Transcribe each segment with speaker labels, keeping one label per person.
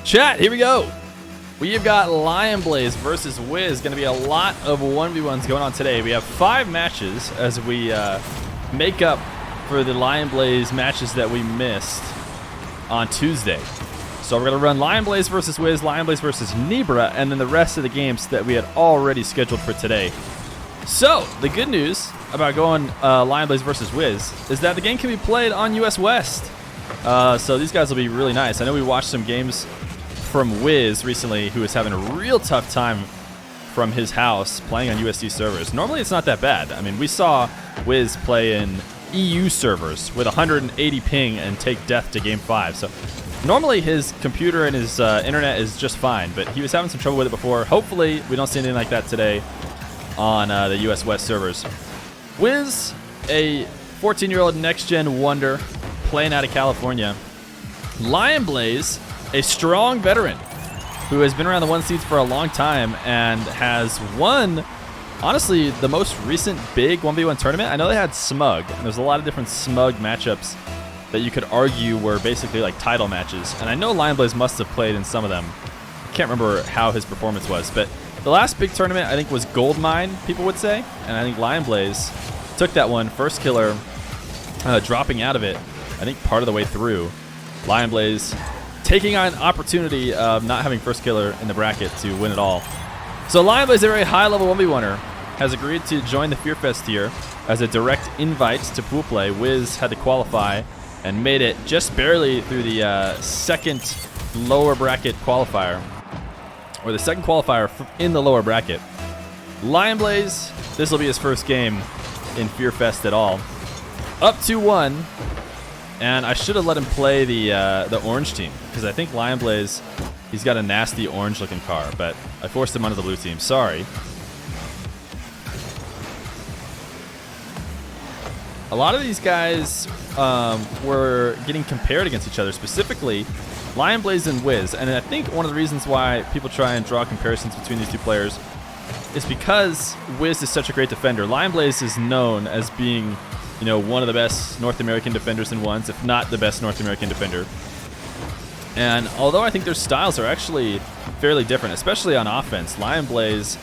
Speaker 1: Chat, here we go. We've got LionBlaze versus Wizz. Going to be a lot of 1v1s going on today. We have 5 matches as we make up for the LionBlaze matches that we missed on Tuesday. So we're going to run LionBlaze versus Wizz, LionBlaze versus Nibra, and then the rest of the games that we had already scheduled for today. So the good news about going LionBlaze versus Wizz is that the game can be played on US West. So these guys will be really nice. I know we watched some games from Wizz recently, who is having a real tough time from his house playing on USD servers. Normally it's not that bad. I mean, we saw Wizz play in EU servers with 180 ping and take death to game 5. So normally his computer and his internet is just fine, but he was having some trouble with it before. Hopefully we don't see anything like that today on the US West servers. Wizz, a 14-year-old next-gen wonder playing out of California. LionBlaze, a strong veteran who has been around the 1 seeds for a long time and has won, honestly, the most recent big 1v1 tournament. I know they had Smug, and there's a lot of different Smug matchups that you could argue were basically like title matches. And I know LionBlaze must have played in some of them. I can't remember how his performance was, but the last big tournament I think was Goldmine, people would say. And I think LionBlaze took that one, first killer, dropping out of it, I think part of the way through. LionBlaze taking on an opportunity of not having first killer in the bracket to win it all. So LionBlaze, a very high-level 1v1er, has agreed to join the Fear Fest tier as a direct invite to pool play. Wizz had to qualify and made it just barely through the second lower bracket qualifier, or the second qualifier in the lower bracket. LionBlaze, this will be his first game in Fear Fest at all. Up 2-1. And I should have let him play the orange team, because I think LionBlaze, he's got a nasty orange-looking car, but I forced him onto the blue team. Sorry. A lot of these guys were getting compared against each other, specifically LionBlaze and Wizz. And I think one of the reasons why people try and draw comparisons between these two players is because Wizz is such a great defender. LionBlaze is known as being, you know, one of the best North American defenders in ones, if not the best North American defender. And although I think their styles are actually fairly different, especially on offense, LionBlaze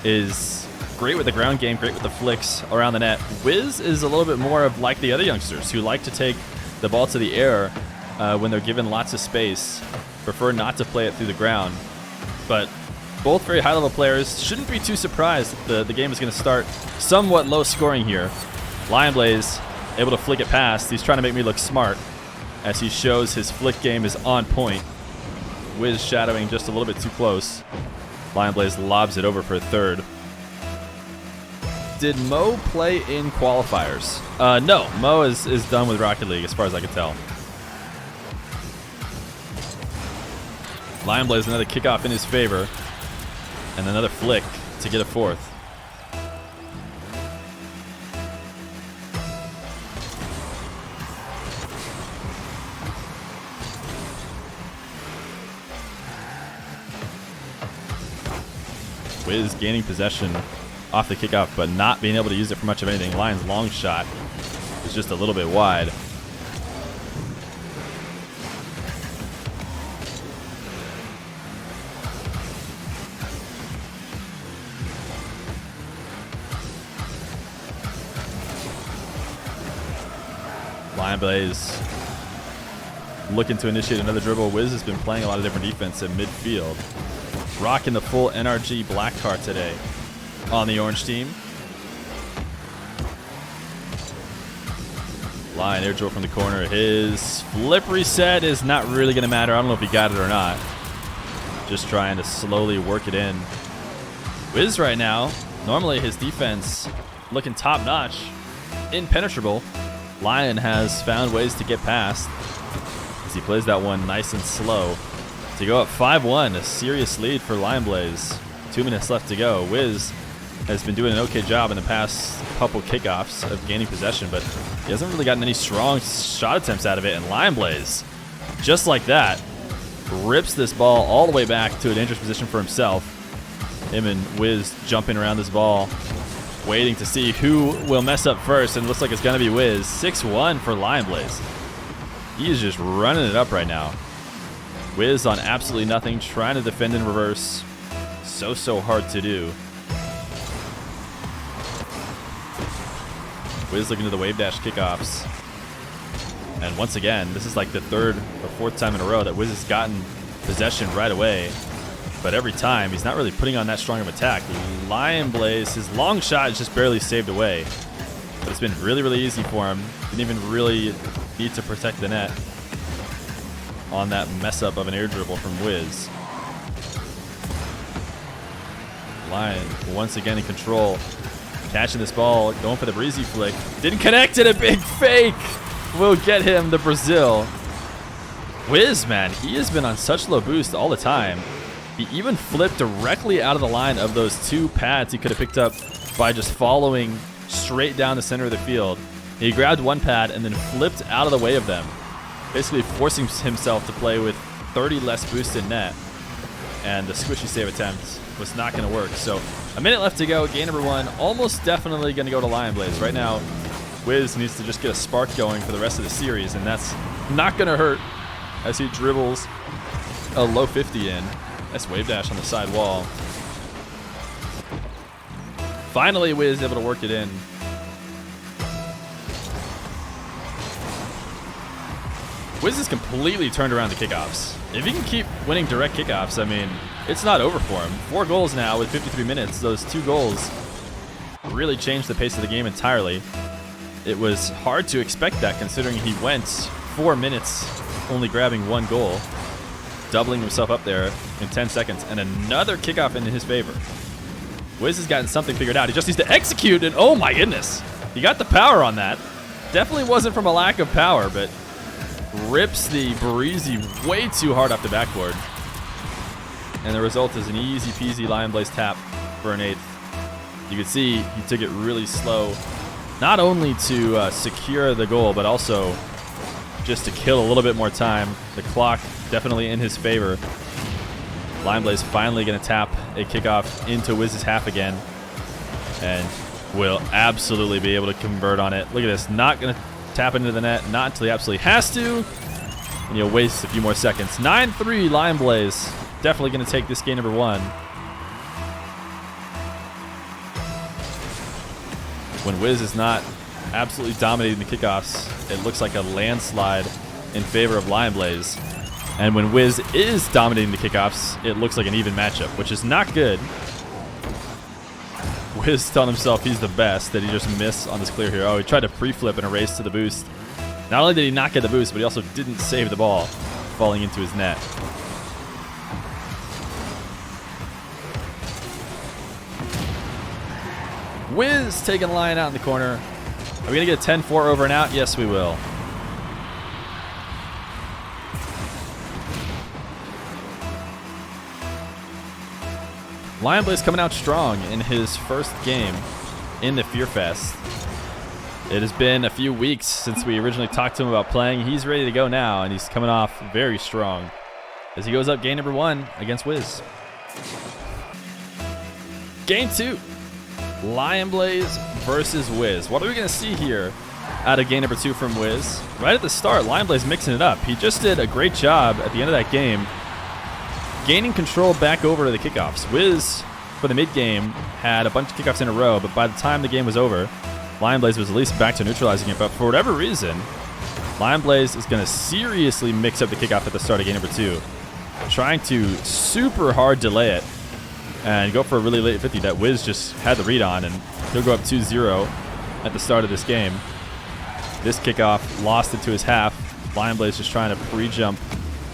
Speaker 1: is great with the ground game, great with the flicks around the net. Wizz is a little bit more of like the other youngsters who like to take the ball to the air when they're given lots of space, prefer not to play it through the ground. But both very high-level players. Shouldn't be too surprised that the game is going to start somewhat low scoring here. LionBlaze able to flick it past. He's trying to make me look smart as he shows his flick game is on point. Wizz shadowing just a little bit too close. LionBlaze lobs it over for a third. Did Mo play in qualifiers? No, Mo is done with Rocket League as far as I can tell. LionBlaze, another kickoff in his favor, and another flick to get a fourth. Wizz gaining possession off the kickoff, but not being able to use it for much of anything. Lion's long shot is just a little bit wide. LionBlaze looking to initiate another dribble. Wizz has been playing a lot of different defense in midfield. Rocking the full NRG black car today on the orange team. Lion air drill from the corner. His flip reset is not really going to matter. I don't know if he got it or not. Just trying to slowly work it in. Wizz right now, normally his defense looking top notch, impenetrable. Lion has found ways to get past as he plays that one nice and slow to go up 5-1, a serious lead for LionBlaze. 2 minutes left to go. Wizz has been doing an okay job in the past couple kickoffs of gaining possession, but he hasn't really gotten any strong shot attempts out of it. And LionBlaze, just like that, rips this ball all the way back to a dangerous position for himself. Him and Wizz jumping around this ball, waiting to see who will mess up first, and it looks like it's going to be Wizz. 6-1 for LionBlaze. He is just running it up right now. Wizz on absolutely nothing, trying to defend in reverse. So hard to do. Wizz looking to the wave dash kickoffs. And once again, this is like the 3rd or 4th time in a row that Wizz has gotten possession right away. But every time, he's not really putting on that strong of attack. LionBlaze, his long shot is just barely saved away. But it's been really easy for him. Didn't even really need to protect the net on that mess up of an air dribble from Wizz. Lion once again in control. Catching this ball, going for the breezy flick. Didn't connect it, a big fake will get him the Brazil. Wizz, man, he has been on such low boost all the time. He even flipped directly out of the line of those 2 pads he could have picked up by just following straight down the center of the field. He grabbed 1 pad and then flipped out of the way of them, basically forcing himself to play with 30 less boost in net. And the squishy save attempt was not going to work. So a minute left to go. Game number 1, almost definitely going to go to LionBlaze. Right now, Wizz needs to just get a spark going for the rest of the series, and that's not going to hurt as he dribbles a low 50 in. Nice wave dash on the side wall. Finally, Wizz able to work it in. Wizz has completely turned around the kickoffs. If he can keep winning direct kickoffs, I mean, it's not over for him. 4 goals now with 53 minutes. Those 2 goals really changed the pace of the game entirely. It was hard to expect that considering he went 4 minutes only grabbing 1 goal, doubling himself up there in 10 seconds, and another kickoff in his favor. Wizz has gotten something figured out. He just needs to execute, and oh my goodness, he got the power on that. Definitely wasn't from a lack of power, but rips the breezy way too hard off the backboard. And the result is an easy peasy LionBlaze tap for an 8th. You can see he took it really slow, not only to secure the goal, but also just to kill a little bit more time. The clock definitely in his favor. LionBlaze finally going to tap a kickoff into Wizz's half again, and will absolutely be able to convert on it. Look at this, not going to tap into the net, not until he absolutely has to, and he'll waste a few more seconds. 9-3 LionBlaze, definitely going to take this game number 1. When Wizz is not absolutely dominating the kickoffs, it looks like a landslide in favor of LionBlaze. And when Wizz is dominating the kickoffs, it looks like an even matchup, which is not good. Wizz telling himself he's the best, that he just missed on this clear here. Oh, he tried to pre-flip in a race to the boost. Not only did he not get the boost, but he also didn't save the ball falling into his net. Wizz taking Lion out in the corner. Are we going to get a 10-4 over and out? Yes, we will. LionBlaze coming out strong in his first game in the Feer Fest. It has been a few weeks since we originally talked to him about playing. He's ready to go now, and he's coming off very strong as he goes up game number 1 against Wizz. Game 2, LionBlaze versus Wizz. What are we going to see here out of game number 2 from Wizz? Right at the start, LionBlaze mixing it up. He just did a great job at the end of that game, gaining control back over to the kickoffs. Wizz, for the mid-game, had a bunch of kickoffs in a row, but by the time the game was over, LionBlaze was at least back to neutralizing it. But for whatever reason, LionBlaze is going to seriously mix up the kickoff at the start of game number 2, trying to super hard delay it and go for a really late 50 that Wizz just had the read on, and he'll go up 2-0 at the start of this game. This kickoff lost it to his half. LionBlaze just trying to pre-jump.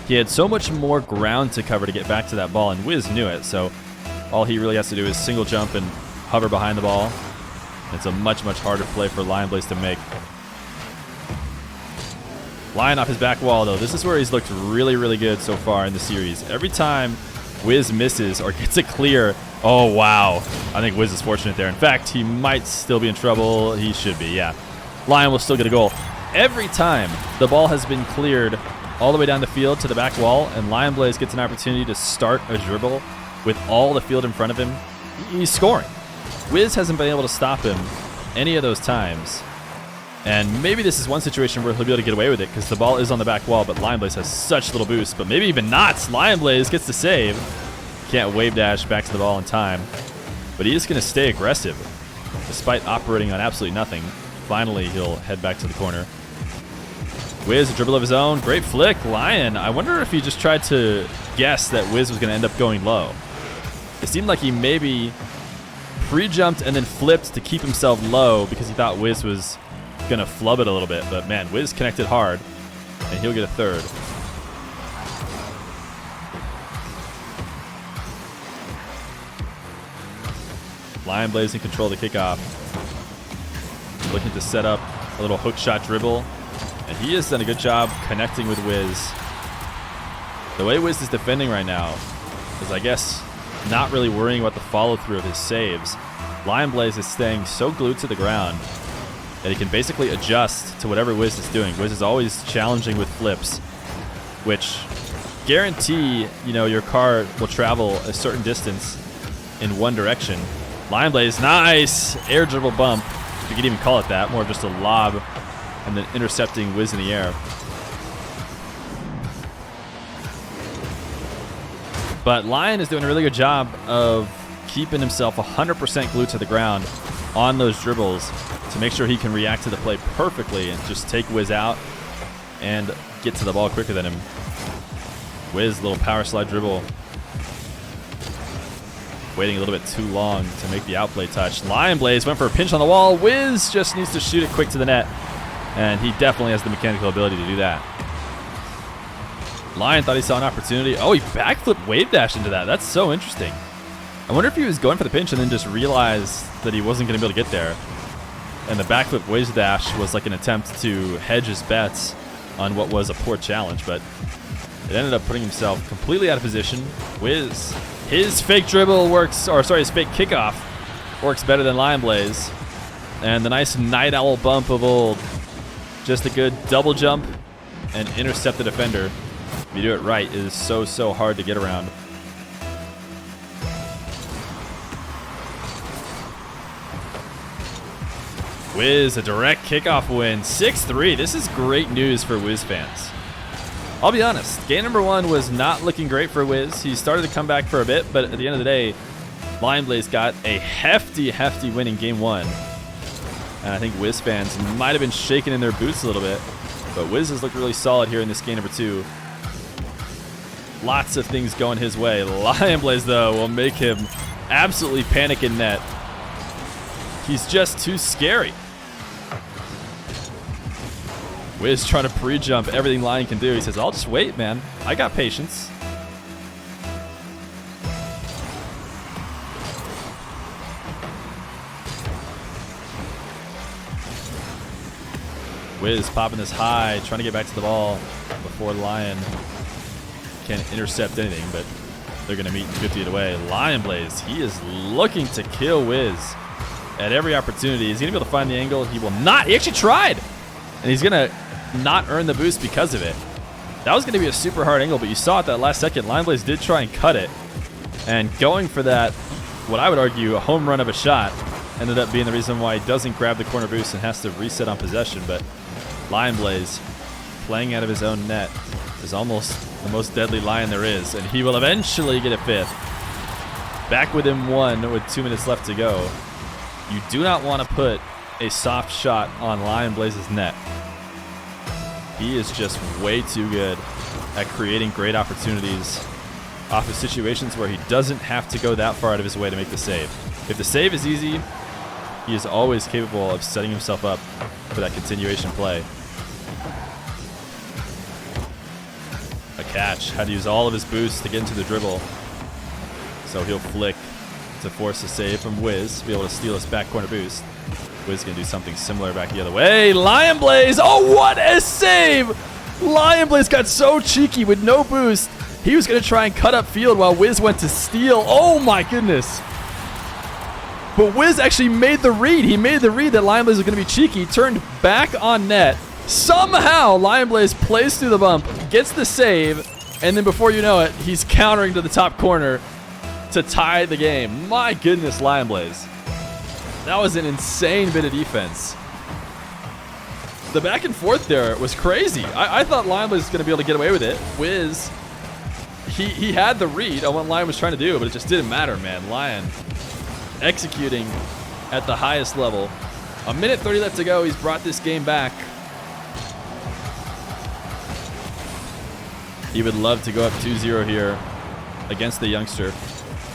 Speaker 1: He had so much more ground to cover to get back to that ball, and Wizz knew it, so all he really has to do is single jump and hover behind the ball. It's a much harder play for LionBlaze to make. Lion off his back wall, though. This is where he's looked really good so far in the series. Every time Wizz misses or gets it clear, oh wow, I think Wizz is fortunate there. In fact, he might still be in trouble. He should be, yeah. Lion will still get a goal. Every time the ball has been cleared all the way down the field to the back wall, and LionBlaze gets an opportunity to start a dribble with all the field in front of him, he's scoring. Wizz hasn't been able to stop him any of those times. And maybe this is one situation where he'll be able to get away with it because the ball is on the back wall, but LionBlaze has such little boost. But maybe even not. LionBlaze gets the save. Can't wave dash back to the ball in time. But he is going to stay aggressive despite operating on absolutely nothing. Finally, he'll head back to the corner. Wizz, a dribble of his own. Great flick. Lion, I wonder if he just tried to guess that Wizz was going to end up going low. It seemed like he maybe pre-jumped and then flipped to keep himself low because he thought Wizz was going to flub it a little bit. But man, Wizz connected hard, and he'll get a third. LionBlaze in control of the kickoff. Looking to set up a little hook shot dribble. And he has done a good job connecting with Wizz. The way Wizz is defending right now is, I guess, not really worrying about the follow-through of his saves. LionBlaze is staying so glued to the ground that he can basically adjust to whatever Wizz is doing. Wizz is always challenging with flips, which guarantee, you know, your car will travel a certain distance in one direction. LionBlaze, nice air dribble bump. You could even call it that, more of just a lob and then intercepting Wizz in the air. But Lion is doing a really good job of keeping himself 100% glued to the ground on those dribbles to make sure he can react to the play perfectly and just take Wizz out and get to the ball quicker than him. Wizz, little power slide dribble. Waiting a little bit too long to make the outplay touch. LionBlaze went for a pinch on the wall. Wizz just needs to shoot it quick to the net. And he definitely has the mechanical ability to do that. Lion thought he saw an opportunity. Oh, he backflip wave dash into that. That's so interesting. I wonder if he was going for the pinch and then just realized that he wasn't going to be able to get there. And the backflip wave dash was like an attempt to hedge his bets on what was a poor challenge. But it ended up putting himself completely out of position. Wizz, his fake dribble works, or sorry, his fake kickoff works better than LionBlaze. And the nice night owl bump of old. Just a good double jump and intercept the defender. If you do it right, it is so, so hard to get around. Wizz, a direct kickoff win. 6-3. This is great news for Wizz fans. I'll be honest, game number one was not looking great for Wizz. He started to come back for a bit, but at the end of the day, LionBlaze got a hefty, hefty win in game one. And I think Wizz fans might have been shaking in their boots a little bit. But Wizz has looked really solid here in this game number two. Lots of things going his way. LionBlaze, though, will make him absolutely panic in net. He's just too scary. Wizz trying to pre-jump everything Lion can do. He says, I'll just wait, man. I got patience. Wizz popping this high, trying to get back to the ball before Lion can intercept anything, but they're going to meet 50 feet away. LionBlaze, he is looking to kill Wizz at every opportunity. Is he going to be able to find the angle? He will not. He actually tried, and he's going to not earn the boost because of it. That was going to be a super hard angle, but you saw at that last second, LionBlaze did try and cut it, and going for that, what I would argue, a home run of a shot, ended up being the reason why he doesn't grab the corner boost and has to reset on possession. But LionBlaze, playing out of his own net, is almost the most deadly Lion there is, and he will eventually get a fifth. Back within one with 2 minutes left to go. You do not want to put a soft shot on LionBlaze's net. He is just way too good at creating great opportunities off of situations where he doesn't have to go that far out of his way to make the save. If the save is easy, he is always capable of setting himself up for that continuation play. A catch. Had to use all of his boost to get into the dribble. So he'll flick to force a save from Wizz, be able to steal his back corner boost. Wizz gonna do something similar back the other way. LionBlaze, oh, what a save! LionBlaze got so cheeky with no boost. He was gonna try and cut up field while Wizz went to steal. Oh my goodness. But Wizz actually made the read. He made the read that LionBlaze was gonna be cheeky, turned back on net. Somehow, LionBlaze plays through the bump, gets the save, and then before you know it, he's countering to the top corner to tie the game. My goodness, LionBlaze. That was an insane bit of defense. The back and forth there was crazy. I thought LionBlaze was going to be able to get away with it. Wizz, he had the read on what Lion was trying to do, but it just didn't matter, man. Lion executing at the highest level. A minute 30 left to go. He's brought this game back. He would love to go up 2-0 here against the youngster.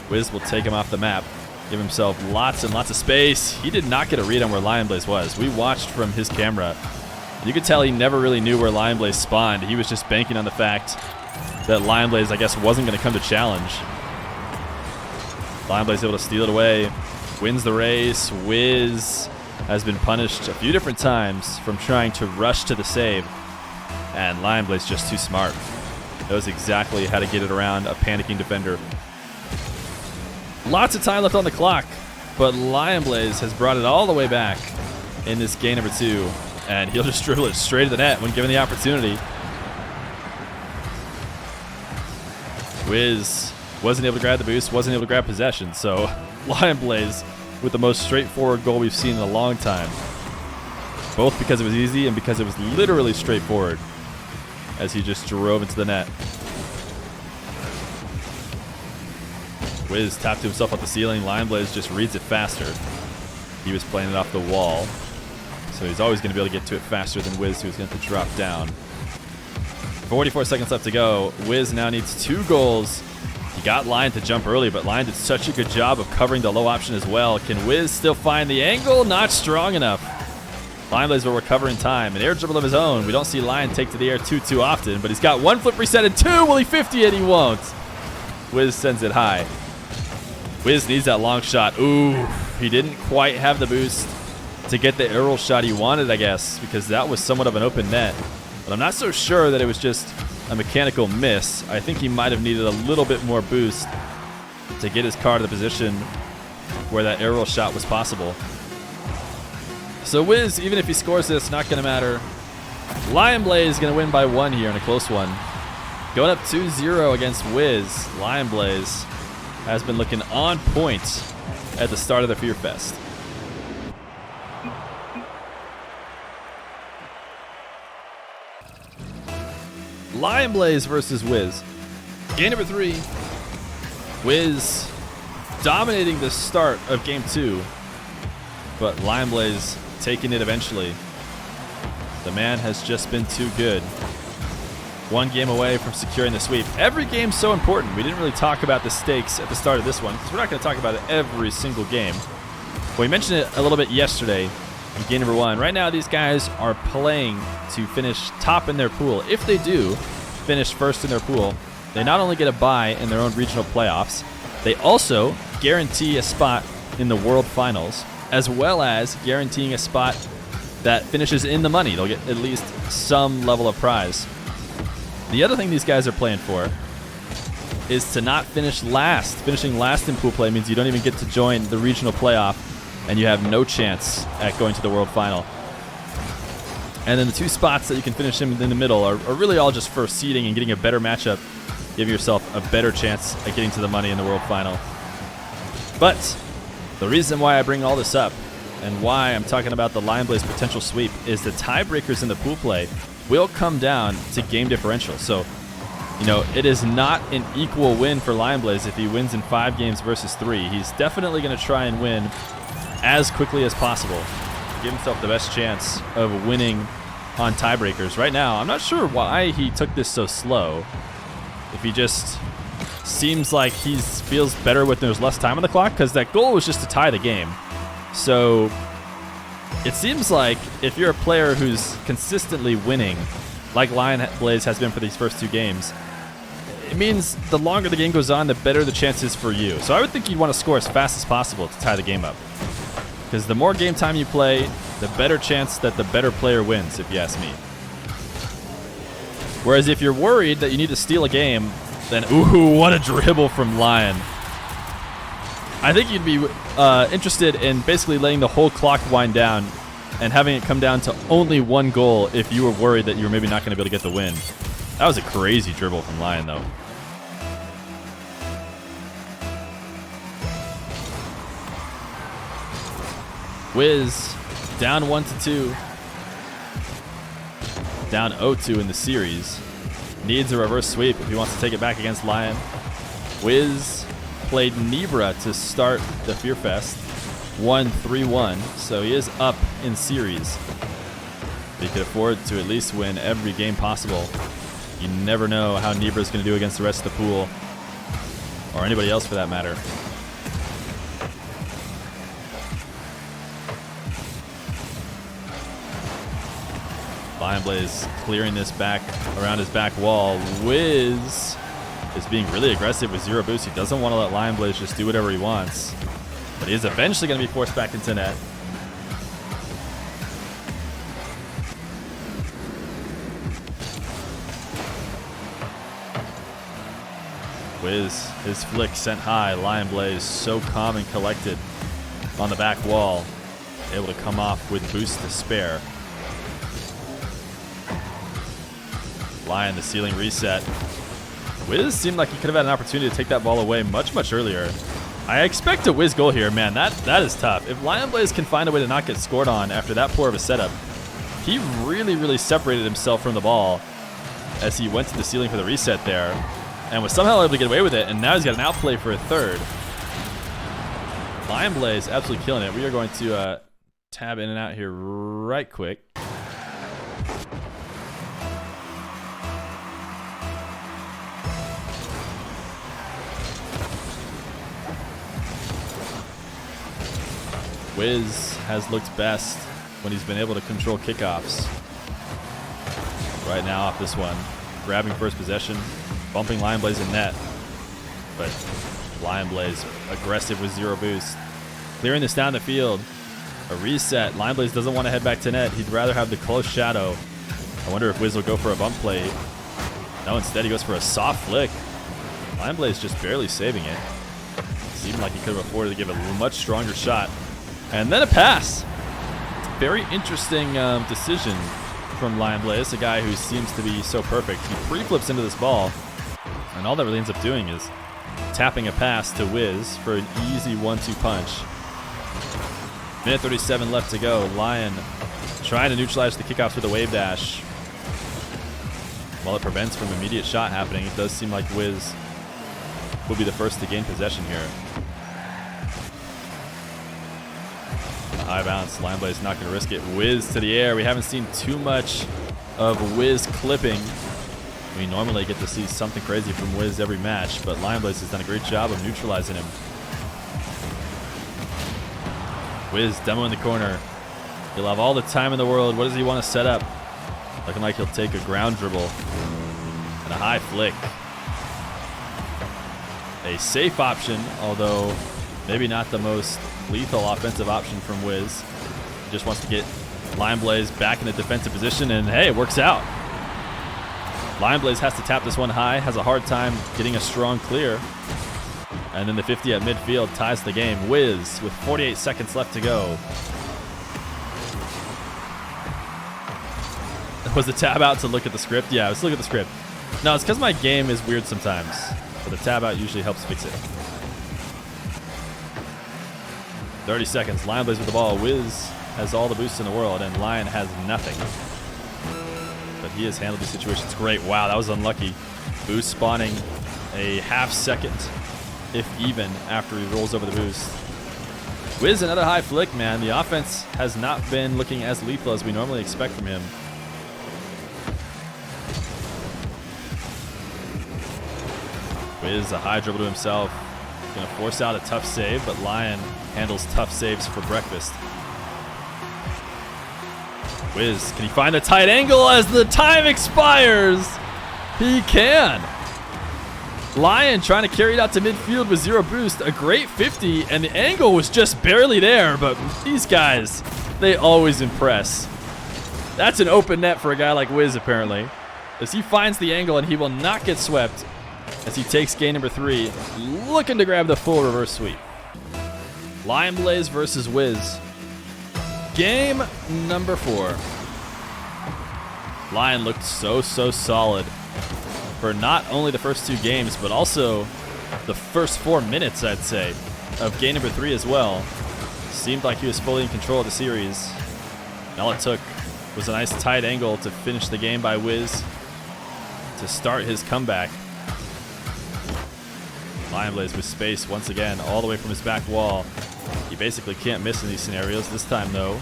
Speaker 1: Wizz will take him off the map, give himself lots and lots of space. He did not get a read on where LionBlaze was. We watched from his camera. You could tell he never really knew where LionBlaze spawned. He was just banking on the fact that LionBlaze, I guess, wasn't going to come to challenge. LionBlaze able to steal it away, wins the race. Wizz has been punished a few different times from trying to rush to the save, and LionBlaze just too smart. Knows exactly how to get it around a panicking defender. Lots of time left on the clock, but LionBlaze has brought it all the way back in this game number 2, and he'll just dribble it straight to the net when given the opportunity. Wizz wasn't able to grab the boost, wasn't able to grab possession, so LionBlaze with the most straightforward goal we've seen in a long time. Both because it was easy and because it was literally straightforward as he just drove into the net. Wizz tapped himself off the ceiling. LionBlaze just reads it faster. He was playing it off the wall, so he's always going to be able to get to it faster than Wizz, who's going to drop down. 44 seconds left to go. Wizz now needs 2 goals. He got Lion to jump early, but Lion did such a good job of covering the low option as well. Can Wizz still find the angle? Not strong enough. LionBlaze will recover in time. An air dribble of his own. We don't see Lion take to the air too often, but he's got 1 flip reset and 2. Will he 50 it? He won't. Wizz sends it high. Wizz needs that long shot. Ooh, he didn't quite have the boost to get the Eros shot he wanted, I guess, because that was somewhat of an open net. But I'm not so sure that it was just a mechanical miss. I think he might have needed a little bit more boost to get his car to the position where that Eros shot was possible. So Wizz, even if he scores this, not going to matter. LionBlaze is going to win by 1 here in a close one. Going up 2-0 against Wizz. LionBlaze has been looking on point at the start of the Feer Fest. LionBlaze versus Wizz. Game number 3. Wizz dominating the start of game 2, but LionBlaze taking it eventually. The man has just been too good. 1 game away from securing the sweep. Every game's so important. We didn't really talk about the stakes at the start of this one because we're not going to talk about it every single game. But we mentioned it a little bit yesterday in game number 1. Right now, these guys are playing to finish top in their pool. If they do finish first in their pool, they not only get a bye in their own regional playoffs, they also guarantee a spot in the World Finals, as well as guaranteeing a spot that finishes in the money. They'll get at least some level of prize. The other thing these guys are playing for is to not finish last. Finishing last in pool play means you don't even get to join the regional playoff, and you have no chance at going to the World Final. And then the 2 spots that you can finish in the middle are really all just for seeding and getting a better matchup, giving yourself a better chance at getting to the money in the World Final. But the reason why I bring all this up and why I'm talking about the LionBlaze potential sweep is the tiebreakers in the pool play will come down to game differential. So, you know, it is not an equal win for LionBlaze if he wins in 5 games versus 3. He's definitely going to try and win as quickly as possible to give himself the best chance of winning on tiebreakers. Right now, I'm not sure why he took this so slow. If he just seems like he feels better when there's less time on the clock, because that goal was just to tie the game. So it seems like if you're a player who's consistently winning, like LionBlaze has been for these first 2 games, it means the longer the game goes on, the better the chances for you. So I would think you'd want to score as fast as possible to tie the game up, because the more game time you play, the better chance that the better player wins, if you ask me. Whereas if you're worried that you need to steal a game, then ooh, what a dribble from Lion. I think you'd be interested in basically letting the whole clock wind down and having it come down to only 1 goal if you were worried that you were maybe not going to be able to get the win. That was a crazy dribble from Lion, though. Wizz down 1-2. down 0-2 in the series. Needs a reverse sweep if he wants to take it back against Lion. Wizz played Nibra to start the Feer Fest. Won 3-1, so he is up in series. He could afford to at least win every game possible. You never know how Nibra is going to do against the rest of the pool, or anybody else for that matter. LionBlaze clearing this back around his back wall. Wizz is being really aggressive with zero boost. He doesn't want to let LionBlaze just do whatever he wants, but he is eventually going to be forced back into net. Wizz, his flick sent high. LionBlaze so calm and collected on the back wall, able to come off with boost to spare. Lion, the ceiling reset. Wizz seemed like he could have had an opportunity to take that ball away much earlier. I expect a Wizz goal here, man. That is tough. If LionBlaze can find a way to not get scored on after that poor of a setup, he really separated himself from the ball as he went to the ceiling for the reset there, and was somehow able to get away with it, and now he's got an outplay for a third. LionBlaze absolutely killing it. We are going to tab in and out here right quick. Wizz has looked best when he's been able to control kickoffs. Right now off this one, grabbing first possession, bumping LionBlaze in net, but LionBlaze aggressive with zero boost. Clearing this down the field, a reset. LionBlaze doesn't want to head back to net. He'd rather have the close shadow. I wonder if Wizz will go for a bump play. No, instead he goes for a soft flick. LionBlaze just barely saving it. Seemed like he could have afforded to give it a much stronger shot. And then a pass. Very interesting decision from LionBlaze, a guy who seems to be so perfect. He pre-flips into this ball, and all that really ends up doing is tapping a pass to Wizz for an easy 1-2 punch. Minute 37 left to go. Lion trying to neutralize the kickoffs with a wave dash. While it prevents from immediate shot happening, it does seem like Wizz will be the first to gain possession here. High bounce. LionBlaze not going to risk it. Wizz to the air. We haven't seen too much of Wizz clipping. We normally get to see something crazy from Wizz every match, but LionBlaze has done a great job of neutralizing him. Wizz, demo in the corner. He'll have all the time in the world. What does he want to set up? Looking like he'll take a ground dribble and a high flick. A safe option, although maybe not the most lethal offensive option from Wizz. He just wants to get LionBlaze back in a defensive position, and hey, it works out. LionBlaze has to tap this one high, has a hard time getting a strong clear. And then the 50 at midfield ties the game. Wizz with 48 seconds left to go. Was the tab out to look at the script? Yeah, let's look at the script. No, it's because my game is weird sometimes, but the tab out usually helps fix it. 30 seconds. LionBlaze with the ball. Wizz has all the boosts in the world, and Lion has nothing. But he has handled the situations great. Wow, that was unlucky. Boost spawning a half second, if even, after he rolls over the boost. Wizz, another high flick, man. The offense has not been looking as lethal as we normally expect from him. Wizz, a high dribble to himself. Going to force out a tough save, but Lion handles tough saves for breakfast. Wizz, can he find the tight angle as the time expires? He can. Lion trying to carry it out to midfield with zero boost. A great 50, and the angle was just barely there, but these guys, they always impress. That's an open net for a guy like Wizz, apparently, as he finds the angle and he will not get swept as he takes game number 3, looking to grab the full reverse sweep. LionBlaze versus Wizz. Game number 4. Lion looked so solid for not only the first 2 games, but also the first 4 minutes, I'd say, of game number 3 as well. Seemed like he was fully in control of the series. And all it took Was a nice tight angle to finish the game by Wizz to start his comeback. LionBlaze with space once again, all the way from his back wall. He basically can't miss in these scenarios. This time, though,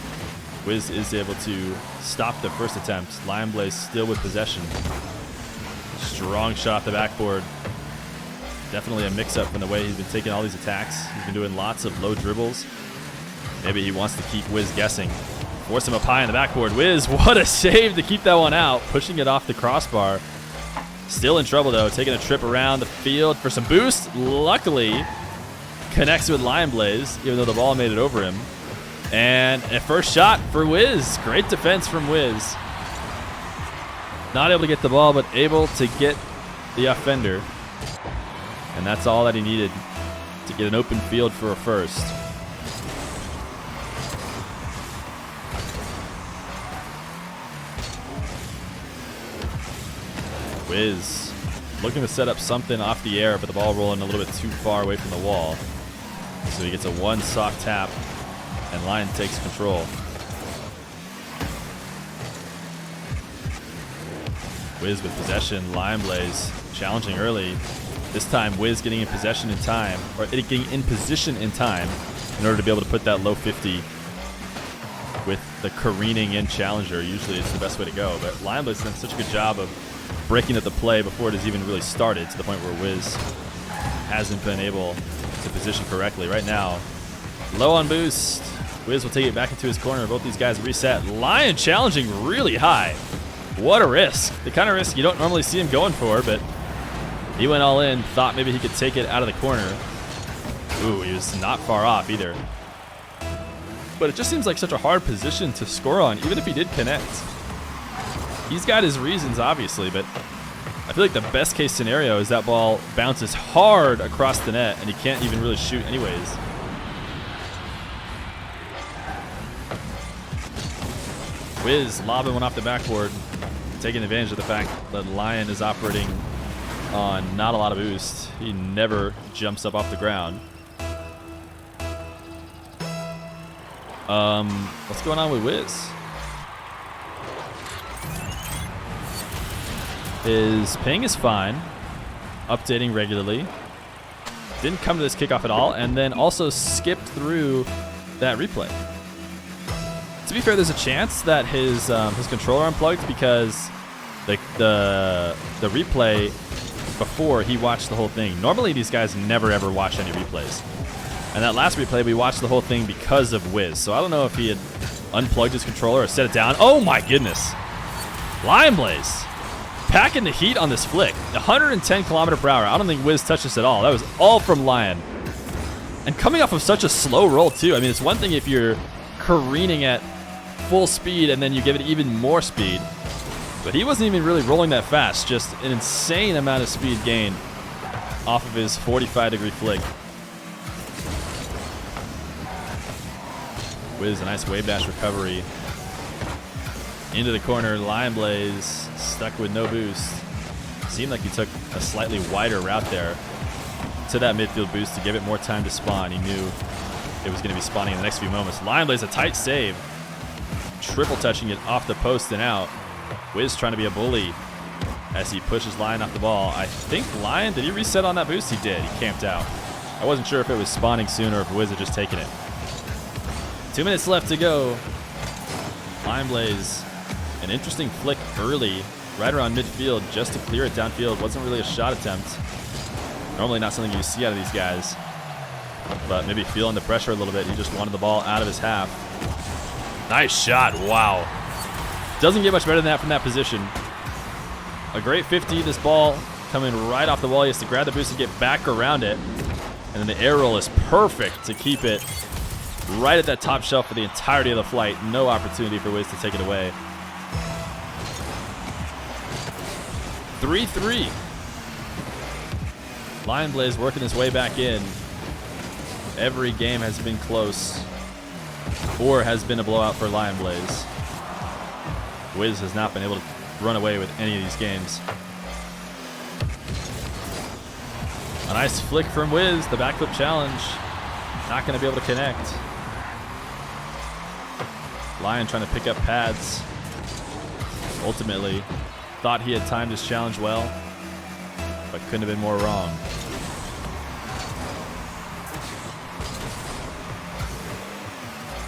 Speaker 1: Wizz is able to stop the first attempt. LionBlaze still with possession. Strong shot off the backboard. Definitely a mix-up from the way he's been taking all these attacks. He's been doing lots of low dribbles. Maybe he wants to keep Wizz guessing. Force him up high on the backboard. Wizz, what a save to keep that one out. Pushing it off the crossbar. Still in trouble, though. Taking a trip around the field for some boost. Luckily, connects with LionBlaze, even though the ball made it over him. And a first shot for Wizz. Great defense from Wizz. Not able to get the ball, but able to get the offender. And that's all that he needed to get an open field for a first. Wizz looking to set up something off the air, but the ball rolling a little bit too far away from the wall. So he gets a one soft tap, and Lion takes control. Wizz with possession, LionBlaze challenging early. This time Wizz getting in possession in time, or getting in position in time in order to be able to put that low 50 with the careening in challenger. Usually it's the best way to go, but LionBlaze has done such a good job of breaking up the play before it has even really started, to the point where Wizz hasn't been able to position correctly. Right now, low on boost. Wizz will take it back into his corner. Both these guys reset. Lion challenging really high. What a risk. The kind of risk you don't normally see him going for, but he went all in, thought maybe he could take it out of the corner. Ooh, he was not far off either. But it just seems like such a hard position to score on, even if he did connect. He's got his reasons, obviously, but I feel like the best case scenario is that ball bounces hard across the net and he can't even really shoot anyways. Wizz lobbing one off the backboard, taking advantage of the fact that Lion is operating on not a lot of boost. He never jumps up off the ground. What's going on with Wizz? His ping is fine, updating regularly. Didn't come to this kickoff at all, and then also skipped through that replay. To be fair, there's a chance that his controller unplugged, because the replay before he watched the whole thing. Normally these guys never ever watch any replays. And that last replay we watched the whole thing because of Wizz. So I don't know if he had unplugged his controller or set it down. Oh my goodness. LionBlaze packing the heat on this flick. 110 km/h. I don't think Wizz touched this at all. That was all from Lion. And coming off of such a slow roll too. I mean, it's one thing if you're careening at full speed and then you give it even more speed. But he wasn't even really rolling that fast. Just an insane amount of speed gain off of his 45-degree flick. Wizz, a nice wave dash recovery. Into the corner, LionBlaze stuck with no boost. Seemed like he took a slightly wider route there to that midfield boost to give it more time to spawn. He knew it was going to be spawning in the next few moments. LionBlaze, a tight save. Triple touching it off the post and out. Wizz trying to be a bully as he pushes Lion off the ball. I think Lion, did he reset on that boost? He did. He camped out. I wasn't sure if it was spawning soon or if Wizz had just taken it. 2 minutes left to go. LionBlaze, an interesting flick early, right around midfield, just to clear it downfield. Wasn't really a shot attempt. Normally not something you see out of these guys, but maybe feeling the pressure a little bit. He just wanted the ball out of his half. Nice shot. Wow. Doesn't get much better than that from that position. A great 50. This ball coming right off the wall. He has to grab the boost and get back around it. And then the air roll is perfect to keep it right at that top shelf for the entirety of the flight. No opportunity for Wizz to take it away. 3-3. LionBlaze working his way back in. Every game has been close or has been a blowout for LionBlaze. Wizz has not been able to run away with any of these games. A nice flick from Wizz, the backflip challenge. Not going to be able to connect. Lion trying to pick up pads. ultimately thought he had timed his challenge well, but couldn't have been more wrong.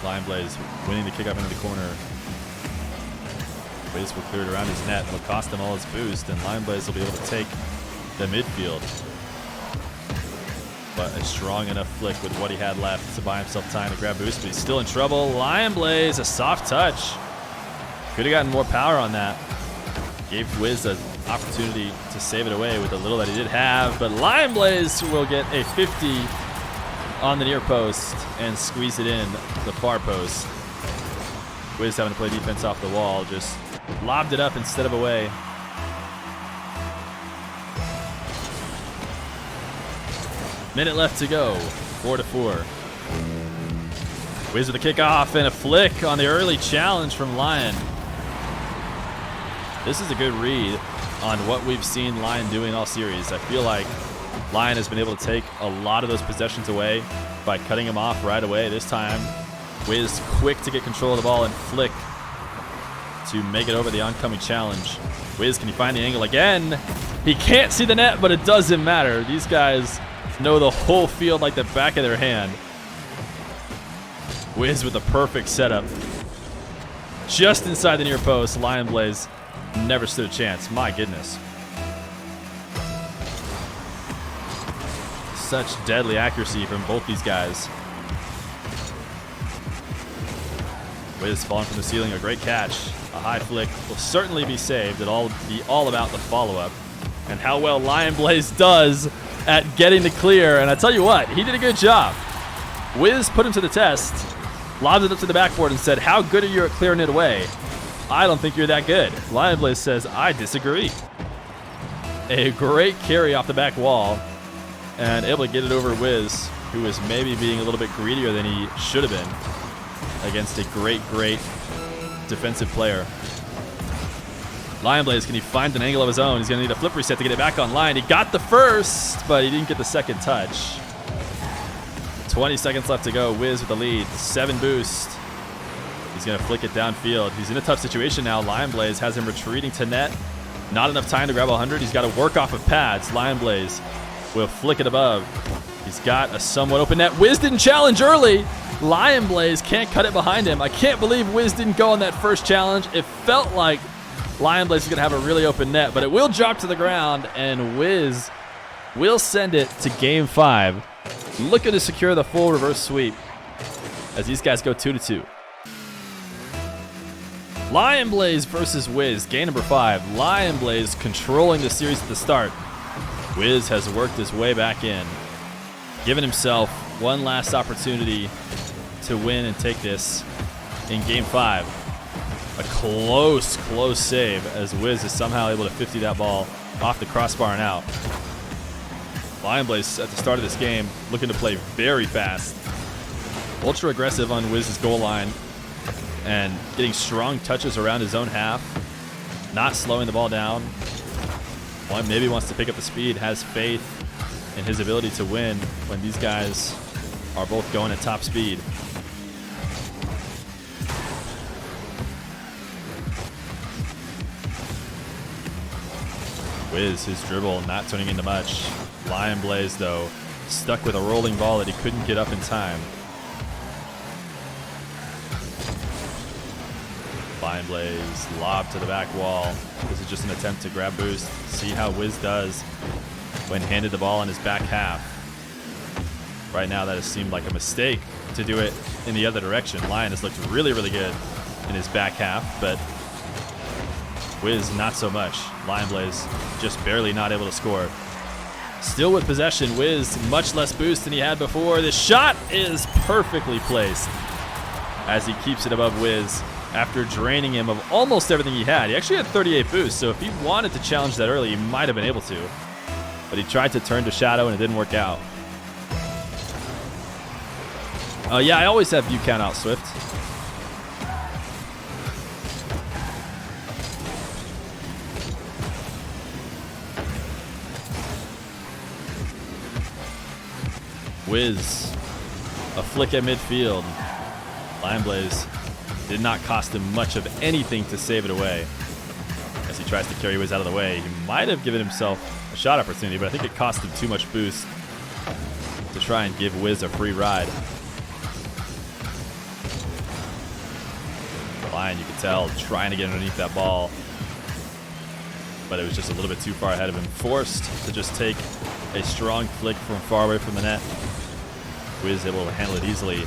Speaker 1: LionBlaze winning the kick up into the corner. Wizz will clear it around his net. It'll cost him all his boost, and LionBlaze will be able to take the midfield. But a strong enough flick with what he had left to buy himself time to grab boost, but he's still in trouble. LionBlaze, a soft touch. Could have gotten more power on that. Gave Wizz an opportunity to save it away with the little that he did have, but LionBlaze will get a 50 on the near post and squeeze it in the far post. Wizz having to play defense off the wall, just lobbed it up instead of away. Minute left to go, 4-4. Wizz with a kickoff and a flick on the early challenge from Lion. This is a good read on what we've seen Lion doing all series. I feel like Lion has been able to take a lot of those possessions away by cutting him off right away. This time, Wizz quick to get control of the ball and flick to make it over the oncoming challenge. Wizz, can he find the angle again? He can't see the net, but it doesn't matter. These guys know the whole field like the back of their hand. Wizz with a perfect setup. Just inside the near post, LionBlaze never stood a chance. My goodness. Such deadly accuracy from both these guys. Wizz falling from the ceiling, a great catch. A high flick will certainly be saved. It'll be all about the follow-up and how well LionBlaze does at getting the clear. And I tell you what, he did a good job. Wizz put him to the test, lobbed it up to the backboard and said, how good are you at clearing it away? I don't think you're that good. LionBlaze says, I disagree. A great carry off the back wall and able to get it over Wizz, who was maybe being a little bit greedier than he should have been against a great defensive player. LionBlaze, can he find an angle of his own? He's going to need a flip reset to get it back online. He got the first, but he didn't get the second touch. 20 seconds left to go. Wizz with the lead. 7 boost. He's going to flick it downfield. He's in a tough situation now. LionBlaze has him retreating to net. Not enough time to grab 100. He's got to work off of pads. LionBlaze will flick it above. He's got a somewhat open net. Wizz didn't challenge early. LionBlaze can't cut it behind him. I can't believe Wizz didn't go on that first challenge. It felt like LionBlaze is going to have a really open net, but it will drop to the ground, and Wizz will send it to Game 5. Looking to secure the full reverse sweep as these guys go 2-2. LionBlaze versus Wizz, game number 5. LionBlaze controlling the series at the start. Wizz has worked his way back in, giving himself one last opportunity to win and take this in Game 5. A close save as Wizz is somehow able to 50 that ball off the crossbar and out. LionBlaze at the start of this game looking to play very fast. Ultra aggressive on Wizz's goal line and getting strong touches around his own half. Not slowing the ball down. Maybe wants to pick up the speed, has faith in his ability to win when these guys are both going at top speed. Wizz, his dribble not turning into much. LionBlaze, though, stuck with a rolling ball that he couldn't get up in time. LionBlaze lob to the back wall. This is just an attempt to grab boost. See how Wizz does when handed the ball in his back half. Right now, that has seemed like a mistake to do it in the other direction. Lion has looked really good in his back half, but Wizz not so much. LionBlaze just barely not able to score. Still with possession, Wizz much less boost than he had before. This shot is perfectly placed as he keeps it above Wizz after draining him of almost everything he had. He actually had 38 boosts, so if he wanted to challenge that early, he might have been able to. But he tried to turn to Shadow and it didn't work out. Yeah, I always have view count out, Swift. Wizz, a flick at midfield. LionBlaze did not cost him much of anything to save it away. as he tries to carry Wizz out of the way. He might have given himself a shot opportunity, but I think it cost him too much boost to try and give Wizz a free ride. Lion, you could tell, trying to get underneath that ball, but it was just a little bit too far ahead of him. Forced to just take a strong flick from far away from the net. Wizz able to handle it easily.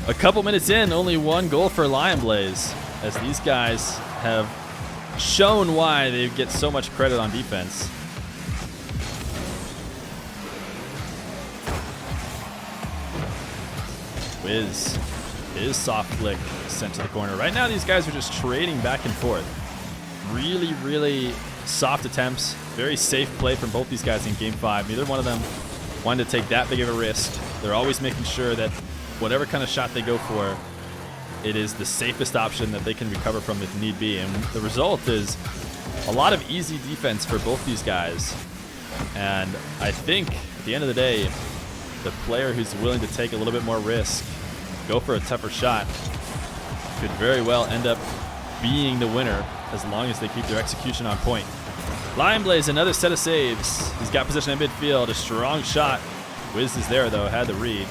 Speaker 1: A couple minutes in, only one goal for LionBlaze, as these guys have shown why they get so much credit on defense. Wizz, his soft flick sent to the corner. Right now, these guys are just trading back and forth. Really, really soft attempts. Very safe play from both these guys in Game 5. Neither one of them wanted to take that big of a risk. They're always making sure that whatever kind of shot they go for, it is the safest option that they can recover from if need be. And the result is a lot of easy defense for both these guys. And I think at the end of the day, the player who's willing to take a little bit more risk, go for a tougher shot, could very well end up being the winner as long as they keep their execution on point. LionBlaze, another set of saves. He's got position in midfield, a strong shot. Wizz is there though, had the read.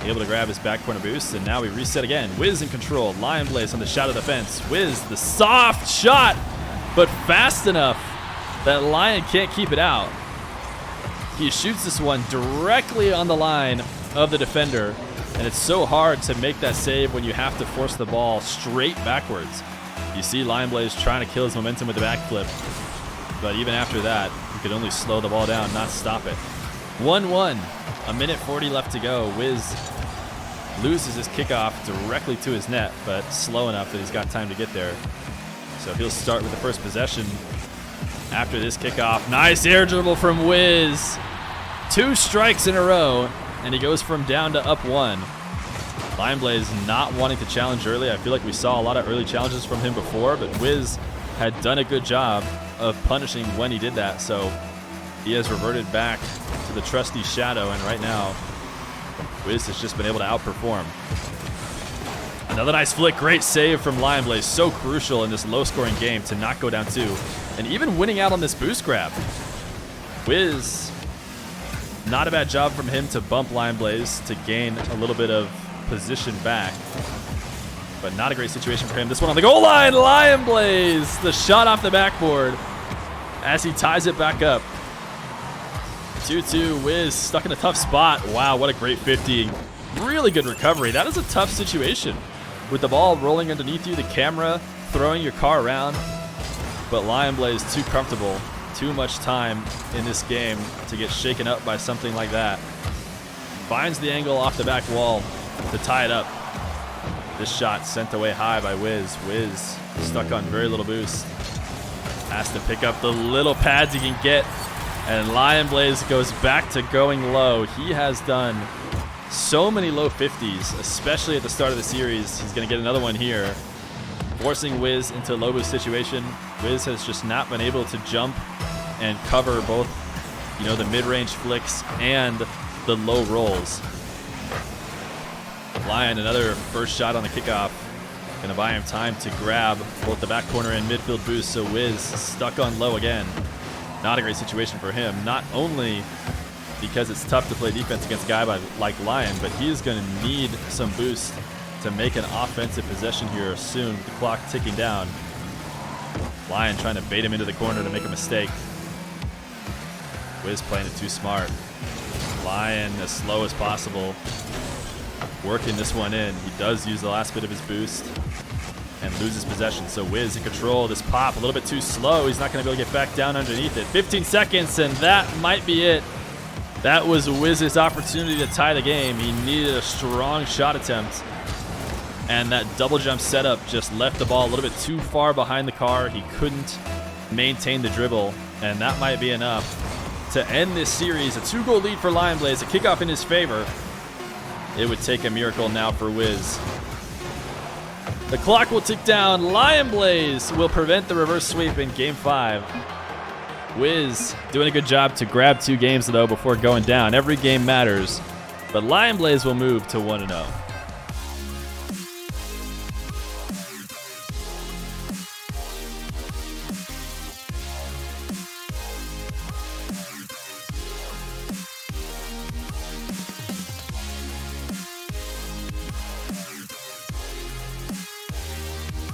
Speaker 1: Able to grab his back corner boost, and now we reset again. Wizz in control, LionBlaze on the shot of the fence. Wizz, the soft shot, but fast enough that Lion can't keep it out. He shoots this one directly on the line of the defender, and it's so hard to make that save when you have to force the ball straight backwards. You see LionBlaze trying to kill his momentum with the backflip, but even after that, he could only slow the ball down, not stop it. 1-1, a minute 40 left to go. Wizz loses his kickoff directly to his net, but slow enough that he's got time to get there. So he'll start with the first possession after this kickoff. Nice air dribble from Wizz. 2 strikes in a row, and he goes from down to up 1. LionBlaze not wanting to challenge early. I feel like we saw a lot of early challenges from him before, but Wizz had done a good job of punishing when he did that. So he has reverted back to the trusty shadow, and right now, Wizz has just been able to outperform. Another nice flick, great save from LionBlaze. So crucial in this low-scoring game to not go down 2, and even winning out on this boost grab. Wizz, not a bad job from him to bump LionBlaze to gain a little bit of position back, but not a great situation for him. This one on the goal line, LionBlaze, the shot off the backboard as he ties it back up. 2-2, Wizz stuck in a tough spot. Wow, what a great 50. Really good recovery. That is a tough situation with the ball rolling underneath you, the camera throwing your car around, but LionBlaze too comfortable. Too much time in this game to get shaken up by something like that. Finds the angle off the back wall to tie it up. This shot sent away high by Wizz. Wizz stuck on very little boost. Has to pick up the little pads he can get, and LionBlaze goes back to going low. He has done so many low 50s, especially at the start of the series. He's going to get another one here, forcing Wizz into a low boost situation. Wizz has just not been able to jump and cover both, you know, the mid-range flicks and the low rolls. Lion, another first shot on the kickoff. Gonna buy him time to grab both the back corner and midfield boost, so Wizz stuck on low again. Not a great situation for him, not only because it's tough to play defense against a guy like Lion, but he is gonna need some boost to make an offensive possession here soon, with the clock ticking down. Lion trying to bait him into the corner to make a mistake. Wizz playing it too smart. Lion as slow as possible, working this one in. He does use the last bit of his boost and loses possession. So Wizz in control. This pop a little bit too slow. He's not going to be able to get back down underneath it. 15 seconds, and that might be it. That was Wizz's opportunity to tie the game. He needed a strong shot attempt, and that double jump setup just left the ball a little bit too far behind the car. He couldn't maintain the dribble, and that might be enough to end this series. A 2-goal lead for LionBlaze, a kickoff in his favor. It would take a miracle now for Wizz. The clock will tick down. LionBlaze will prevent the reverse sweep in Game 5. Wizz doing a good job to grab 2 games, though, before going down. Every game matters, but LionBlaze will move to 1-0.